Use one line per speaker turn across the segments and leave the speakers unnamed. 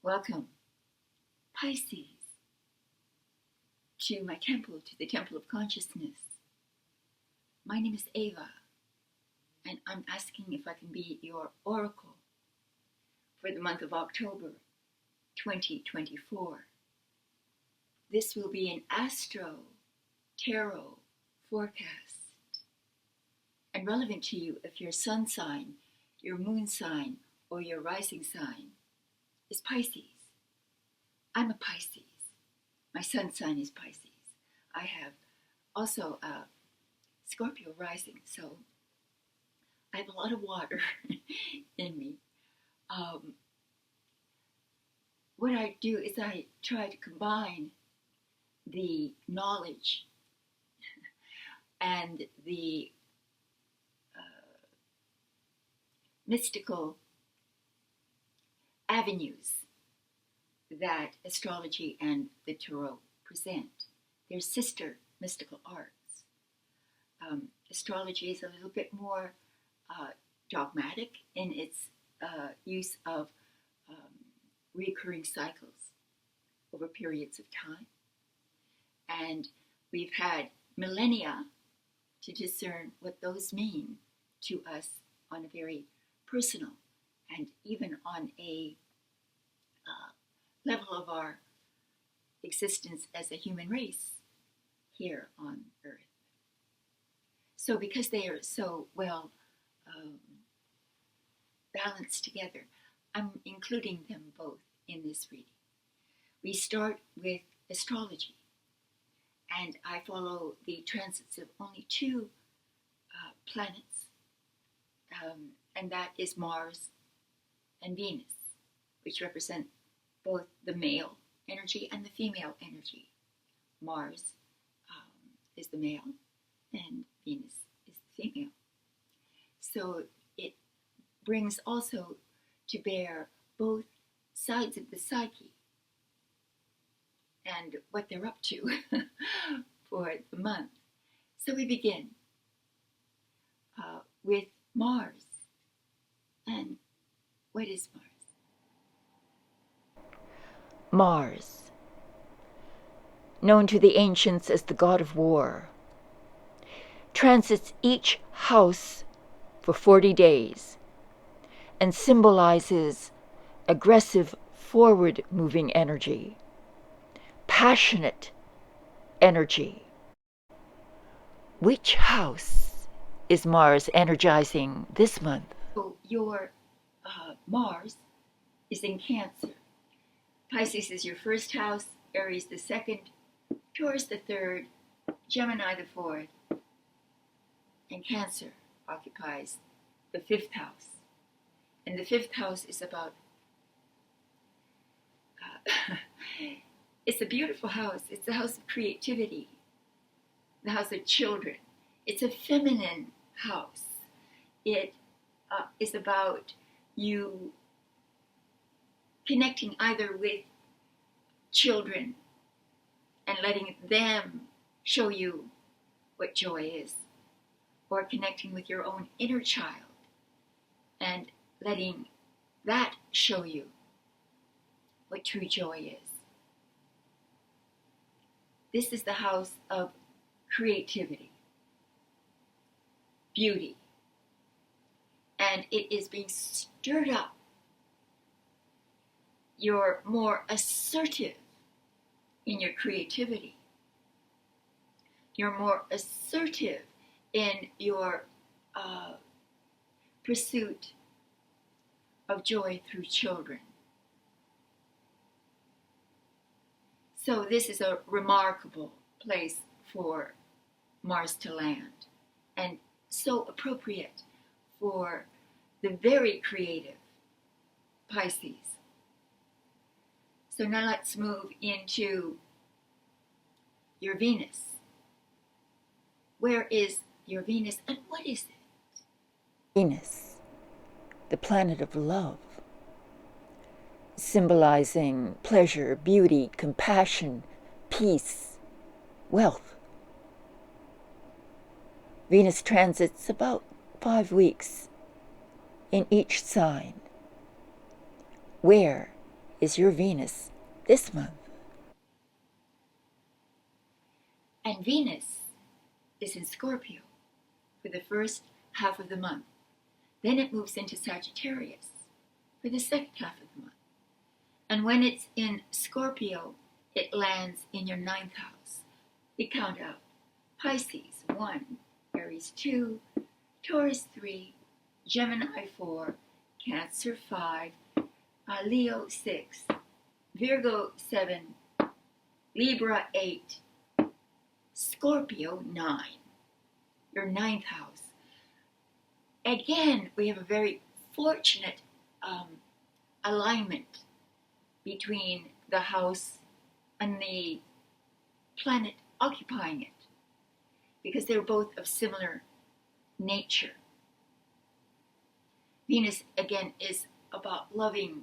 Welcome, Pisces, to my temple, to the Temple of Consciousness. My name is Ava, and I'm asking if I can be your oracle for the month of October 2024. This will be an Astro-Tarot forecast, and relevant to you if your sun sign, your moon sign, or your rising sign is Pisces. I'm a Pisces. My sun sign is Pisces. I have also a Scorpio rising, so I have a lot of water in me. What I do is I try to combine the knowledge and the mystical avenues that astrology and the tarot present. They're sister mystical arts. Astrology is a little bit more dogmatic in its use of recurring cycles over periods of time. And we've had millennia to discern what those mean to us on a very personal and even on a level of our existence as a human race here on Earth. So because they are so well balanced together, I'm including them both in this reading. We start with astrology, and I follow the transits of only two planets, and that is Mars and Venus, which represent both the male energy and the female energy. Mars is the male, and Venus is the female. So it brings also to bear both sides of the psyche and what they're up to for the month. So we begin with Mars. And what is Mars?
Mars, known to the ancients as the god of war, transits each house for 40 days and symbolizes aggressive, forward-moving energy, passionate energy. Which house is Mars energizing this month?
So your Mars is in Cancer. Pisces is your first house, Aries the second, Taurus the third, Gemini the fourth, and Cancer occupies the fifth house. And the fifth house is about, it's a beautiful house. It's the house of creativity, the house of children. It's a feminine house. It is about you connecting either with children and letting them show you what joy is, or connecting with your own inner child and letting that show you what true joy is. This is the house of creativity, beauty, and it is being stirred up. You're more assertive in your creativity. You're more assertive in your pursuit of joy through children. So this is a remarkable place for Mars to land, and so appropriate for the very creative Pisces. So now let's move into your Venus. Where is your Venus, and what is it?
Venus, the planet of love, symbolizing pleasure, beauty, compassion, peace, wealth. Venus transits about 5 weeks in each sign. Where is your Venus this month?
And Venus is in Scorpio for the first half of the month. Then it moves into Sagittarius for the second half of the month. And when it's in Scorpio, it lands in your ninth house. We count out Pisces 1, Aries 2, Taurus 3, Gemini 4, Cancer 5, Leo 6, Virgo 7, Libra 8, Scorpio 9, your ninth house. Again, we have a very fortunate alignment between the house and the planet occupying it, because they're both of similar nature. Venus, again, is about loving,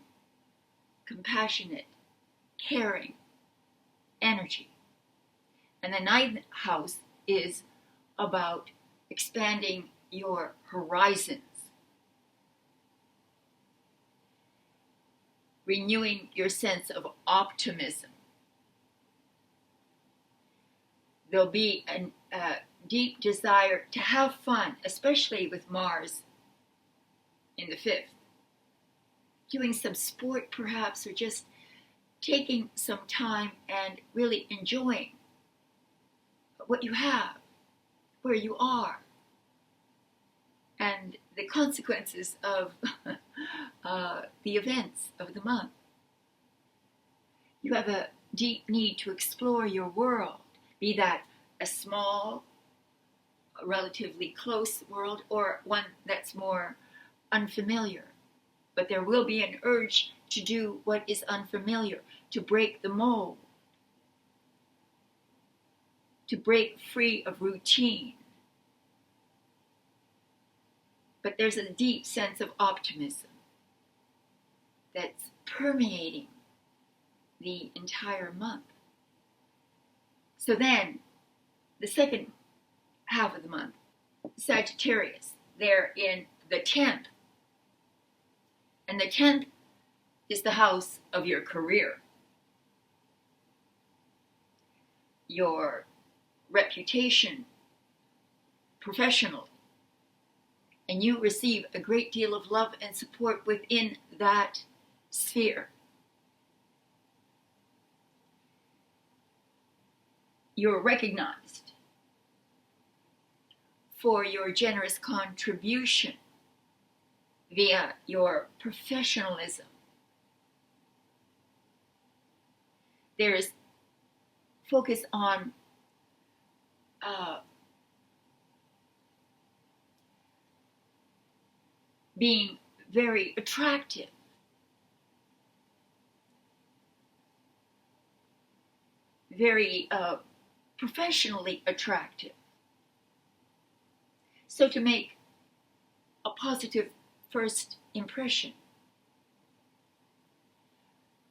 compassionate, caring energy. And the ninth house is about expanding your horizons, renewing your sense of optimism. There'll be a deep desire to have fun, especially with Mars in the fifth. Doing some sport perhaps, or just taking some time and really enjoying what you have, where you are, and the consequences of the events of the month. You have a deep need to explore your world, be that a small, relatively close world, or one that's more unfamiliar. But there will be an urge to do what is unfamiliar, to break the mold, to break free of routine. But there's a deep sense of optimism that's permeating the entire month. So then, the second half of the month, Sagittarius, they're in the 10th. And the 10th is the house of your career, your reputation professionally. And you receive a great deal of love and support within that sphere. You're recognized for your generous contribution via your professionalism. There is focus on being very attractive, very professionally attractive. So to make a positive first impression.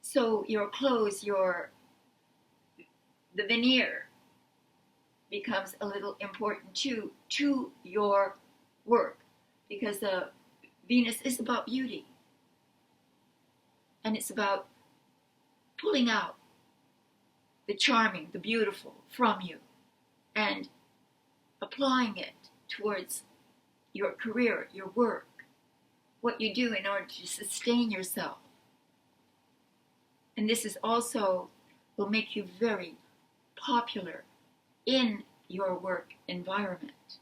So your clothes, the veneer becomes a little important too to your work, because Venus is about beauty, and it's about pulling out the charming, the beautiful from you and applying it towards your career, your work, what you do in order to sustain yourself. And this is also will make you very popular in your work environment.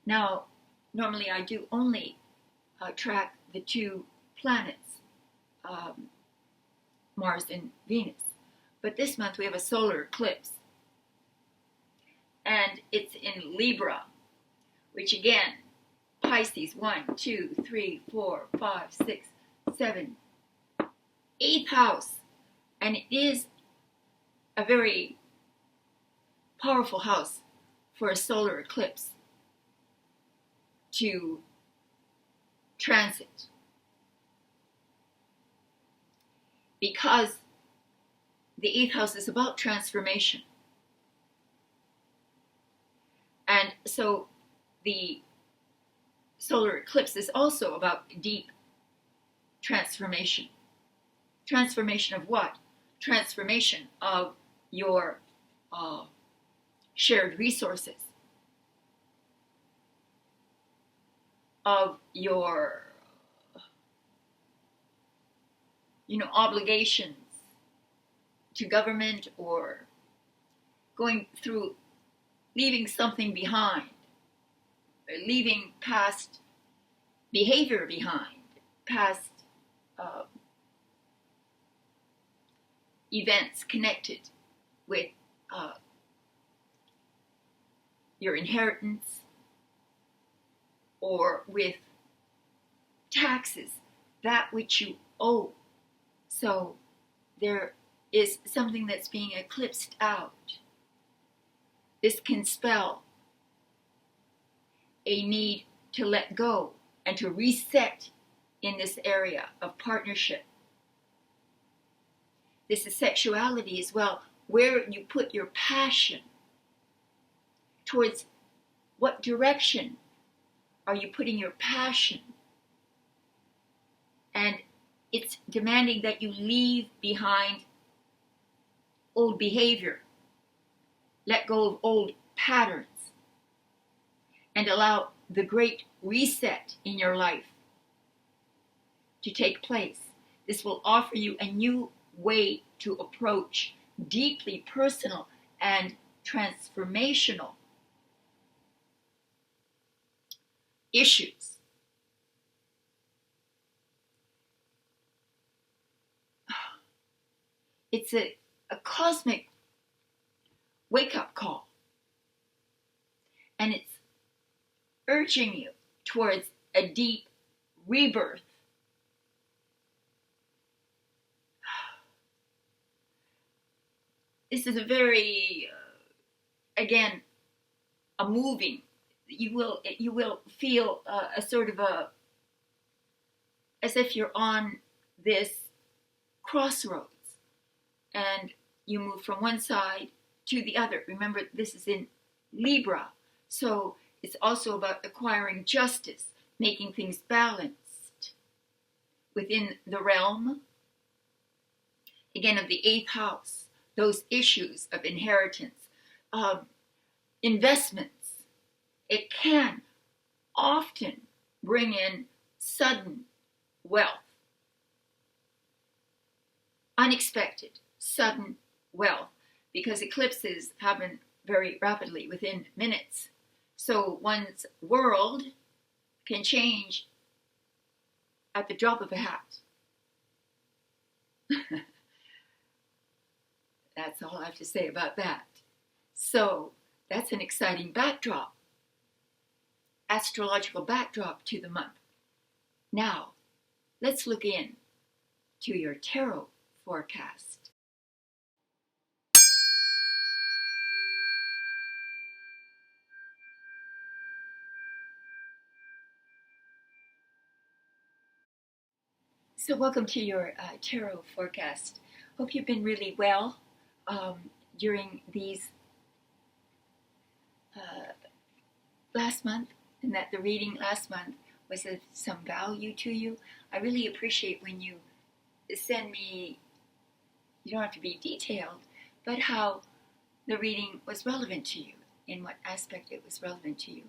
Now, normally I do only track the two planets, Mars and Venus. But this month we have a solar eclipse. And it's in Libra, which again, Pisces 1, 2, 3, 4, 5, 6, 7, 8th house. And it is a very powerful house for a solar eclipse to transit, because the 8th house is about transformation. And so the solar eclipse is also about deep transformation Transformation of what? Transformation of your shared resources, of your obligations to government, or going through, leaving something behind, leaving past behavior behind, past events connected with your inheritance, or with taxes, that which you owe. So there is something that's being eclipsed out. This can spell a need to let go and to reset in this area of partnership. This is sexuality as well, where you put your passion, towards what direction are you putting your passion? And it's demanding that you leave behind old behavior, let go of old patterns, and allow the great reset in your life to take place. This will offer you a new way to approach deeply personal and transformational issues. It's a cosmic wake-up call, and it's urging you towards a deep rebirth. This is a very, again, a moving. You will feel a sort of as if you're on this crossroads, and you move from one side to the other. Remember, this is in Libra, so it's also about acquiring justice, making things balanced within the realm, again, of the 8th house, those issues of inheritance, investments. It can often bring in sudden wealth, unexpected, sudden wealth, because eclipses happen very rapidly, within minutes. So one's world can change at the drop of a hat. That's all I have to say about that. So that's an exciting backdrop, astrological backdrop to the month. Now, let's look in to your tarot forecast. So welcome to your tarot forecast. Hope you've been really well during these last month, and that the reading last month was of some value to you. I really appreciate when you send me, you don't have to be detailed, but how the reading was relevant to you, in what aspect it was relevant to you.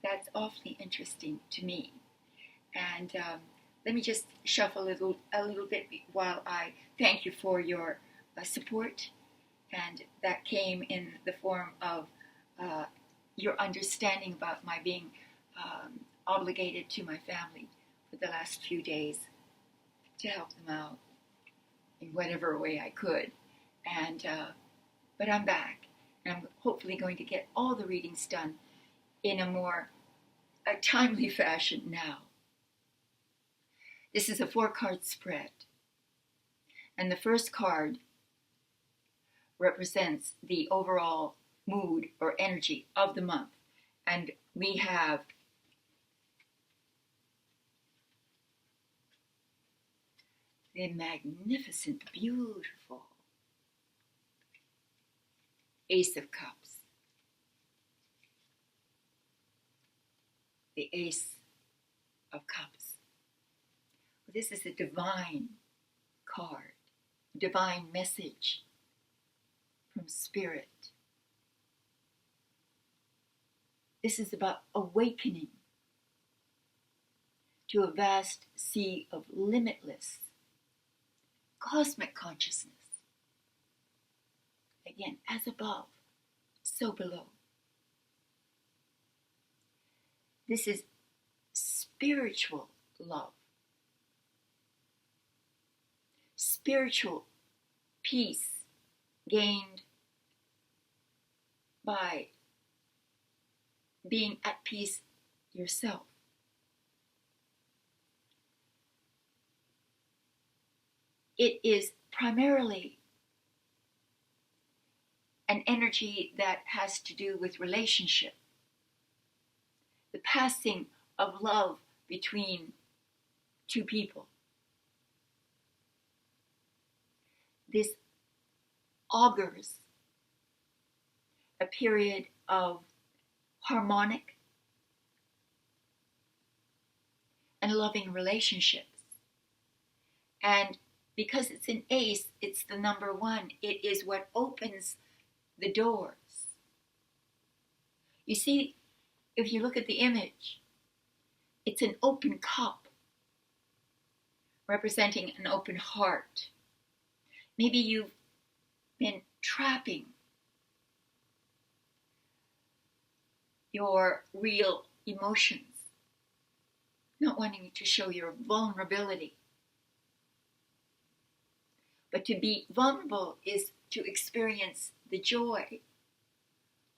That's awfully interesting to me. And let me just shuffle a little bit while I thank you for your support. And that came in the form of your understanding about my being obligated to my family for the last few days to help them out in whatever way I could. And but I'm back, and I'm hopefully going to get all the readings done in a timely fashion now. This is a 4-card spread, and the first card represents the overall mood or energy of the month, and we have the magnificent, beautiful Ace of Cups, the Ace of Cups. This is a divine card. divine message from Spirit. This is about awakening to a vast sea of limitless cosmic consciousness. Again, as above, so below. This is spiritual love, spiritual peace gained by being at peace yourself. It is primarily an energy that has to do with relationship, the passing of love between two people. This augurs a period of harmonic and loving relationships. And because it's an ace, it's the number one. It is what opens the doors. You see, if you look at the image, it's an open cup representing an open heart. Maybe you've been trapping your real emotions, not wanting to show your vulnerability. But to be vulnerable is to experience the joy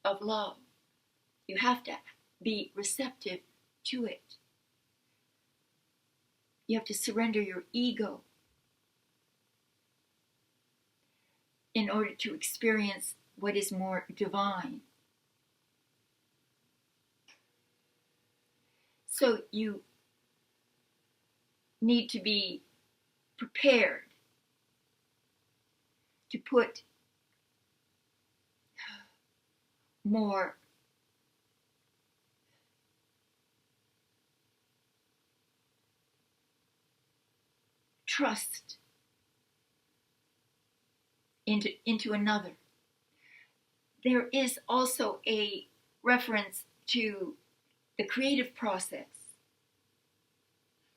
of love. You have to be receptive to it. You have to surrender your ego in order to experience what is more divine. So you need to be prepared to put more trust into another. There is also a reference to the creative process.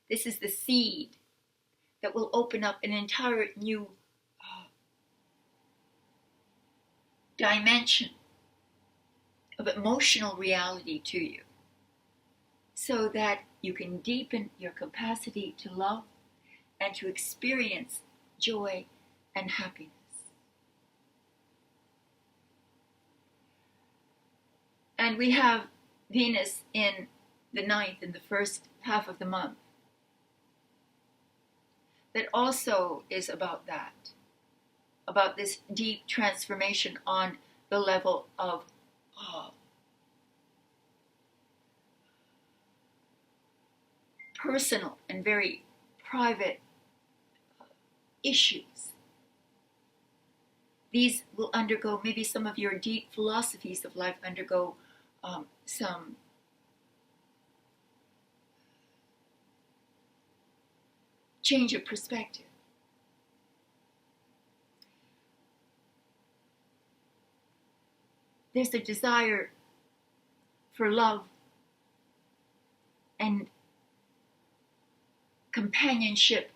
This is the seed that will open up an entire new dimension of emotional reality to you, so that you can deepen your capacity to love and to experience joy and happiness. And we have Venus in the ninth, in the first half of the month, that also is about that, about this deep transformation on the level of personal and very private issues. These will undergo, maybe some of your deep philosophies of life undergo some change of perspective. There's a desire for love and companionship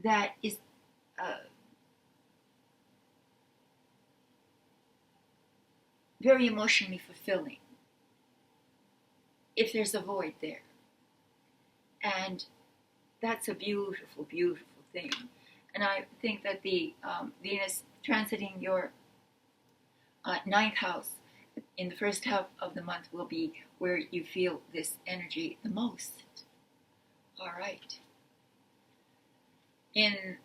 that is very emotionally fulfilling, if there's a void there. And that's a beautiful, beautiful thing. And I think that the Venus transiting your ninth house in the first half of the month will be where you feel this energy the most. All right. In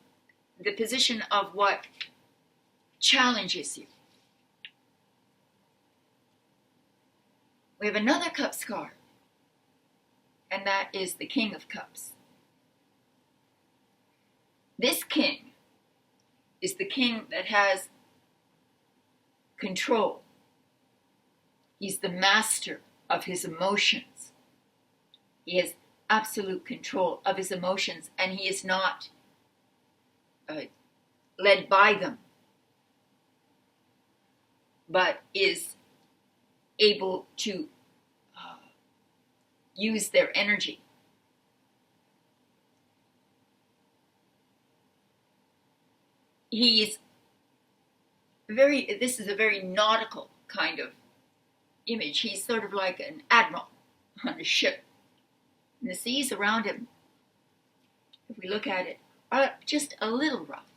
the position of what challenges you, we have another Cups card, and that is the King of Cups. This king is the king that has control. He's the master of his emotions. He has absolute control of his emotions, and he is not led by them, but is able to use their energy. This is a very nautical kind of image. He's sort of like an admiral on a ship. And the seas around him, if we look at it, are just a little rough.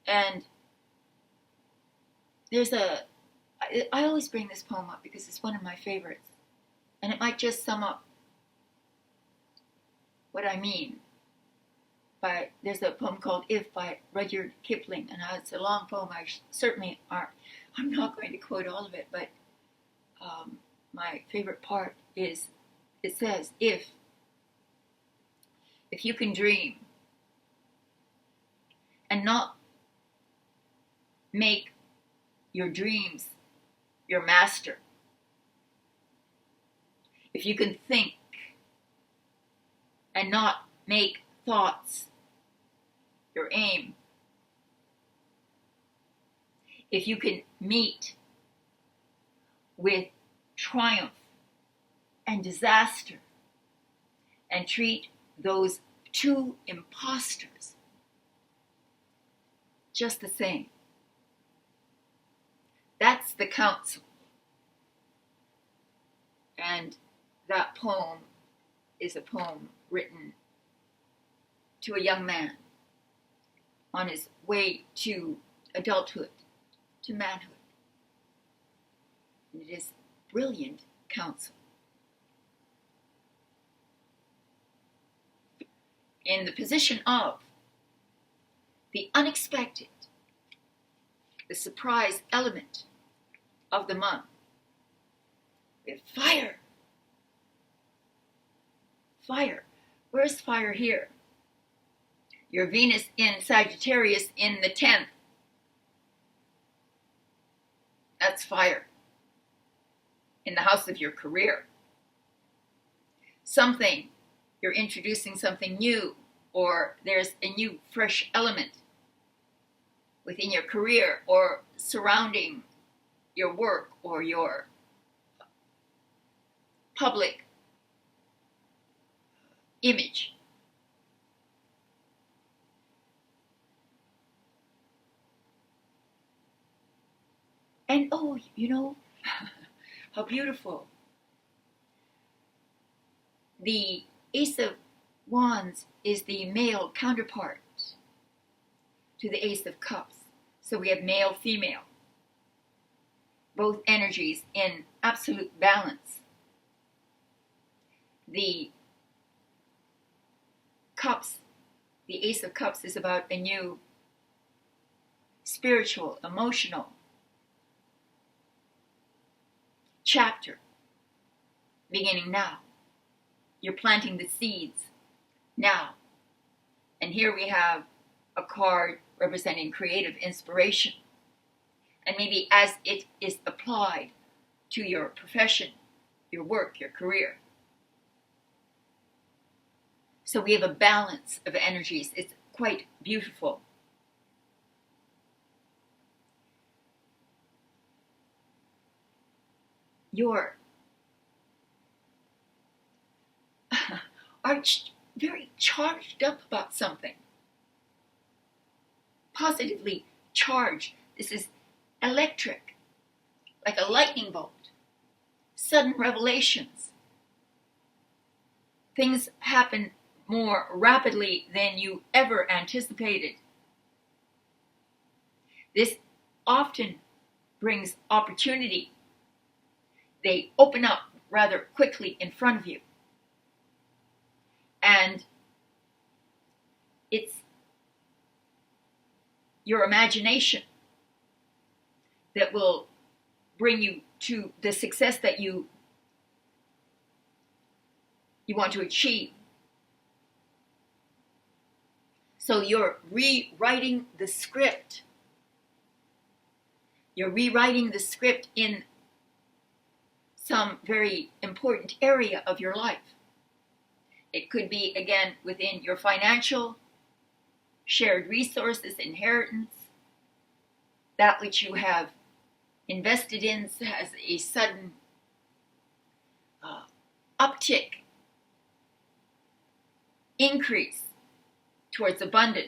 And I always bring this poem up because it's one of my favorites. And it might just sum up what I mean. But there's a poem called If by Rudyard Kipling, and it's a long poem. I'm not going to quote all of it, but my favorite part is, it says, if you can dream and not make your dreams your master, if you can think and not make thoughts your aim, if you can meet with triumph and disaster and treat those two imposters just the same, that's the counsel. And that poem is a poem written to a young man on his way to adulthood, to manhood. And it is brilliant counsel. In the position of the unexpected, the surprise element of the month, with fire. Fire. Where's fire here? Your Venus in Sagittarius in the 10th. That's fire. In the house of your career. You're introducing something new, or there's a new, fresh element within your career, or surrounding your work, or your public image. And oh, how beautiful. The Ace of Wands is the male counterpart to the Ace of Cups. So we have male, female. Both energies in absolute balance. The Ace of Cups is about a new spiritual, emotional chapter beginning now. You're planting the seeds now. And here we have a card representing creative inspiration. And maybe as it is applied to your profession, your work, your career. So we have a balance of energies. It's quite beautiful. You're very charged up about something. Positively charged. This is electric, like a lightning bolt. Sudden revelations. Things happen more rapidly than you ever anticipated. This often brings opportunity. They open up rather quickly in front of you. And it's your imagination that will bring you to the success that you want to achieve. So you're rewriting the script. You're rewriting the script in some very important area of your life. It could be, again, within your financial, shared resources, inheritance, that which you have invested in has a sudden uptick, increase towards abundance.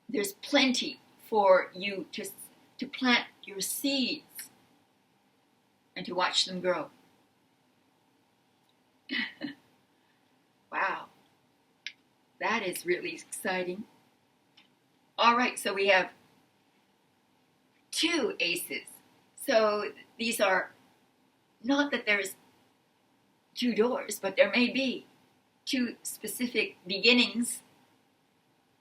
There's plenty for you to plant your seeds and to watch them grow. Wow, that is really exciting. All right, so we have 2 aces. So these are not that there's 2 doors, but there may be 2 specific beginnings,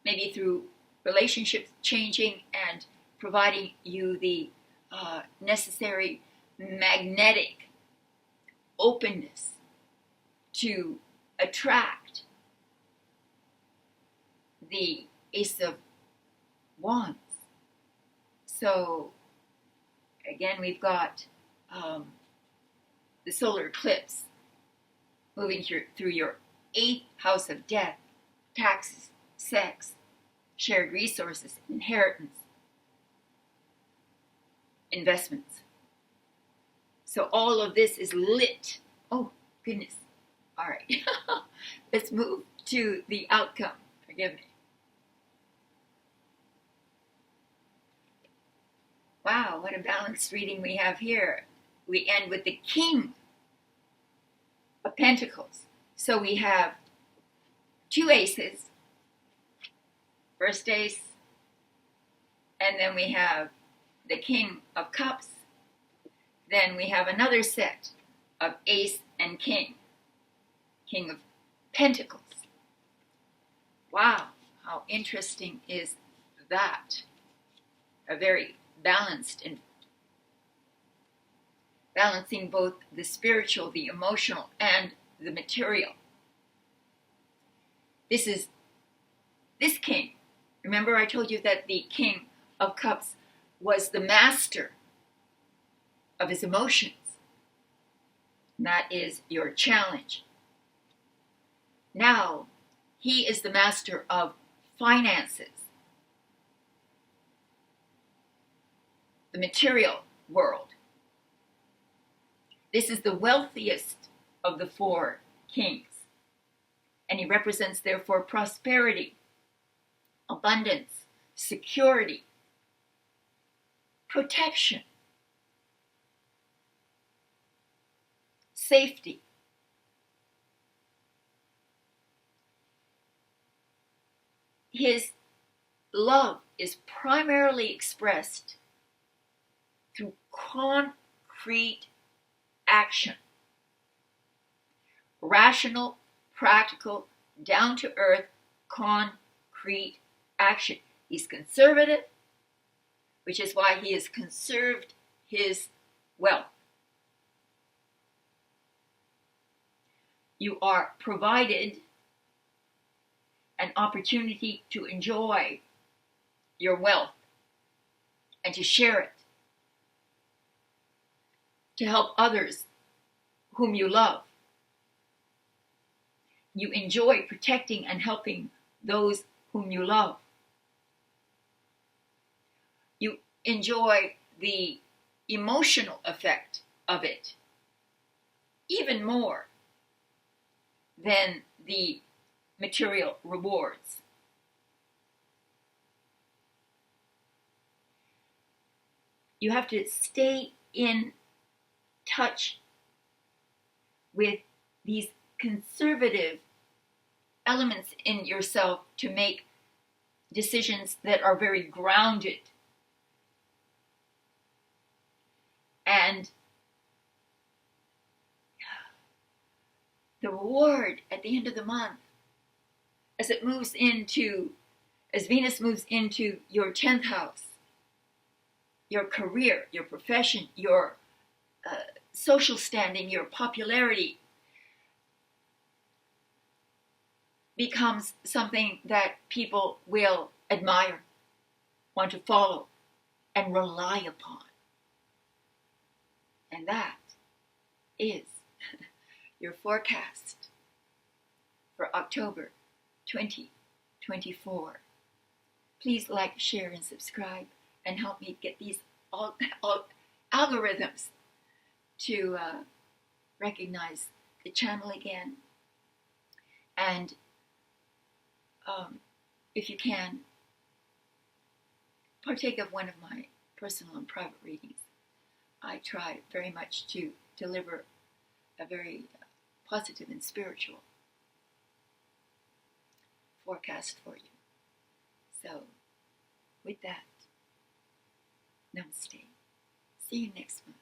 maybe through relationships changing and providing you the necessary magnetic openness to attract the Ace of Wands. So again, we've got the solar eclipse moving through your 8th house of death, taxes, sex, shared resources, inheritance, investments. So all of this is lit. Oh, goodness. All right. Let's move to the outcome. Forgive me. Wow, what a balanced reading we have here. We end with the King of Pentacles. So we have 2 aces. First ace. And then we have the King of Cups. Then we have another set of ace and king. King of Pentacles. Wow, how interesting is that? A very balanced and balancing both the spiritual, the emotional, and the material. This king. Remember I told you that the King of Cups was the master of his emotions. And that is your challenge. Now, he is the master of finances, the material world. This is the wealthiest of the 4 kings. And he represents, therefore, prosperity, abundance, security, protection, safety. His love is primarily expressed through concrete action. Rational, practical, down-to-earth, concrete action. He's conservative, which is why he has conserved his wealth. You are provided an opportunity to enjoy your wealth and to share it, to help others whom you love. You enjoy protecting and helping those whom you love. You enjoy the emotional effect of it even more than the material rewards. You have to stay in touch with these conservative elements in yourself to make decisions that are very grounded. And the reward at the end of the month, as Venus moves into your 10th house, your career, your profession, your social standing, your popularity, becomes something that people will admire, want to follow, and rely upon. And that is your forecast for October 2024. Please like, share, and subscribe, and help me get these all algorithms to recognize the channel again. And if you can, partake of one of my personal and private readings. I try very much to deliver a very positive and spiritual forecast for you. So, with that, namaste. See you next month.